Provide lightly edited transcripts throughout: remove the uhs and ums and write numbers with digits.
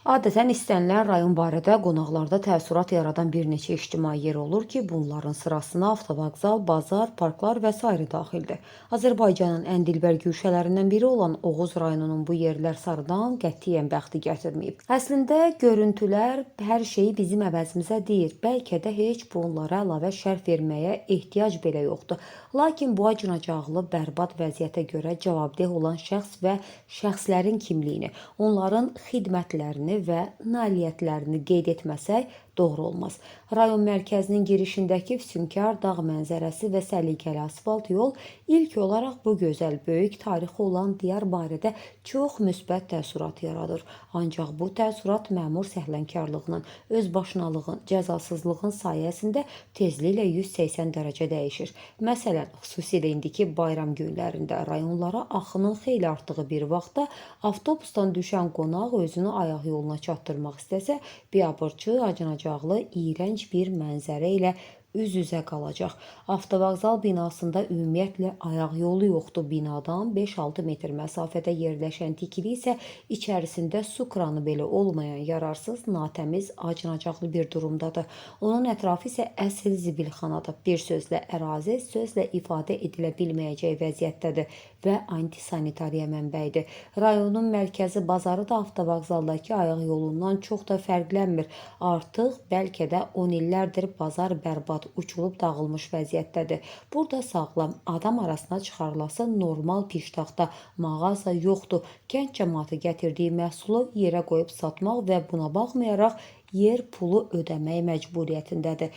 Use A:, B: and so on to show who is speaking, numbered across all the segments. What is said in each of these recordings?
A: Adətən istənilən rayon barədə qonaqlarda təəssürat yaradan bir neçə ictimai yer olur ki, bunların sırasına avtovağzal, bazar, parklar və sairə daxildir. Azərbaycanın ən dilbər güşələrindən biri olan Oğuz rayonunun bu yerlər sarıdan qətiyyən bəxti gətirməyib. Əslində görüntülər hər şeyi bizim əvəzimizə deyir. Bəlkə də heç bunlara əlavə şərh verməyə ehtiyac belə yoxdur. Lakin bu acınacaqlı, bərbad vəziyyətə görə cavabdeh olan şəxs və şəxslərin kimliyini, onların xidmətlərini və nailiyyətlərini qeyd etməsək doğru olmaz. Rayon mərkəzinin girişindəki füsunkar dağ mənzərəsi və səliqəli asfalt yol ilk olaraq bu gözəl, böyük tarixi olan diyar barədə çox müsbət təəssürat yaradır. Ancaq bu təəssürat məmur səhlənkarlığının, özbaşınalığın, cəzasızlığın sayəsində tezliklə 180 dərəcə dəyişir. Məsələn, xüsusilə indiki bayram günlərində rayonlara axının xeyli artdığı bir vaxtda avtobusdan düşən qonaq özünü ayaq yoluna çatdırmaq istəsə, biabırçı, acınacaqlı, iyrənc bir mənzərə ilə üz-üzə qalacaq. Avtovağzal binasında ümumiyyətlə ayaq yolu yoxdur. Binadan 5-6 metr məsafədə yerləşən tikili isə içərisində su kranı belə olmayan yararsız, natəmiz, acınacaqlı bir durumdadır. Onun ətrafı isə əsl zibilxanadır. Bir sözlə ərazi sözlə ifadə edilə bilməyəcək vəziyyətdədir və antisanitariya mənbəyidir. Rayonun mərkəzi bazarı da avtovağzaldakı ayaq yolundan çox da fərqlənmir. Artıq bəlkə də 10 illərdir bazar bərbad, uçulub dağılmış vəziyyətdədir. Burada sağlam, adam arasına çıxarılası normal piştaxta mağaza yoxdur. Kənd cəmaatı gətirdiyi məhsulu yerə qoyub satmaq və buna baxmayaraq yer pulu ödəmək məcburiyyətindədir.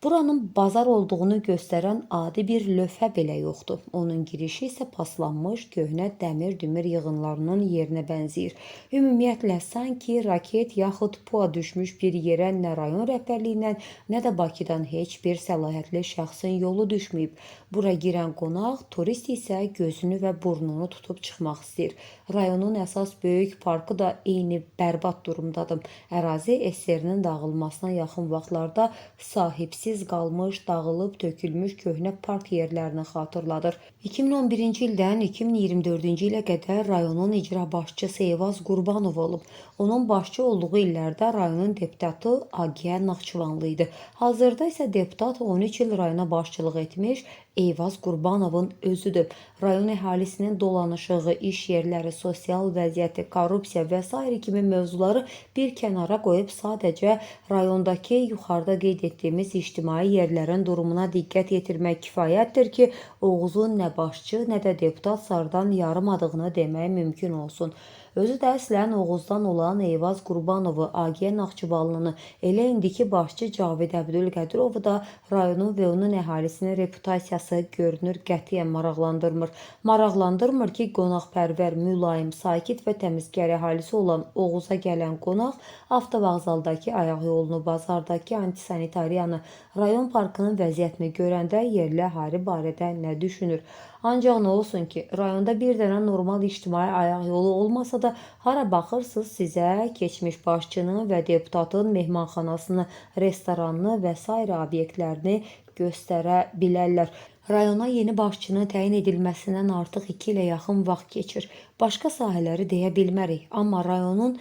A: Buranın bazar olduğunu göstərən adi bir lövhə belə yoxdur. Onun girişi isə paslanmış köhnə dəmir-dümür yığınlarının yerinə bənzəyir. Ümumiyyətlə, sanki raket yaxud PUA düşmüş bir yerə nə rayon rəhbərliyindən, nə də Bakıdan heç bir səlahiyyətli şəxsin yolu düşməyib. Bura girən qonaq, turist isə gözünü və burnunu tutub çıxmaq istəyir. Rayonun əsas böyük parkı da eyni bərbad durumdadır. Ərazi SSR-nin dağılmasına yaxın vaxtlarda sahibsiz qalmış, dağılıb, tökülmüş köhnə park yerlərini xatırladır. 2011-ci ildən 2024-cü ilə qədər rayonun icra başçısı Eyvaz Qurbanov olub. Onun başçı olduğu illərdə rayonun deputatı Agiyə Naxçıvanlı idi. Hazırda isə deputat 13 il rayona başçılıq etmiş Eyvaz Qurbanovun özüdür. Rayon əhalisinin dolanışığı, iş yerləri, sosial vəziyyəti, korrupsiya və s. kimi mövzuları bir kənara qoyub sadəcə rayondakı yuxarıda qeyd etdiyimiz ictimai yerlərin durumuna diqqət yetirmək kifayətdir ki, Oğuzun nə başçı, nə də deputat sarıdan yarımadığını demək mümkün olsun. Özü də əslən Oğuzdan olan Eyvaz Qurbanovu, Agiyə Naxçıvanlını, elə indiki başçı Cavid Əbdülqədirovu da rayonun və onun əhalisinin reputasiyası görünür qətiyyən maraqlandırmır. Maraqlandırmır ki, qonaqpərvər, mülayim, sakit və təmizkar əhalisi olan Oğuza gələn qonaq avtovağzaldakı ayaq yolunu, bazardakı antisanitariyanı, rayon parkının vəziyyətini görəndə yerli əhali barədə nə düşünür? Ancaq nə olsun ki, rayonda bir dənə normal ictimai ayaq yolu olmasa da hara baxırsınız sizə keçmiş başçının və deputatın mehmanxanasını, restoranını və s. obyektlərini göstərə bilərlər. Rayona yeni başçının təyin edilməsindən artıq 2 ilə yaxın vaxt keçir. Başqa sahələri deyə bilmərik, amma rayonun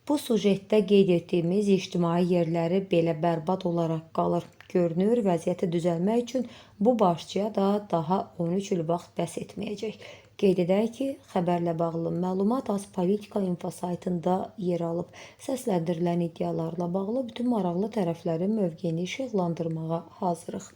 A: bu sujetdə qeyd etdiyimiz ictimai yerləri belə bərbad olaraq qalır. Görünür, vəziyyəti düzəlmək üçün bu başçıya da daha 13 il vaxt bəs etməyəcək. Qeyd edək ki, xəbərlə bağlı məlumat Az Politika info saytında yer alıb. Səsləndirilən iddialarla bağlı bütün maraqlı tərəflərin mövqeyini işıqlandırmağa hazırıq.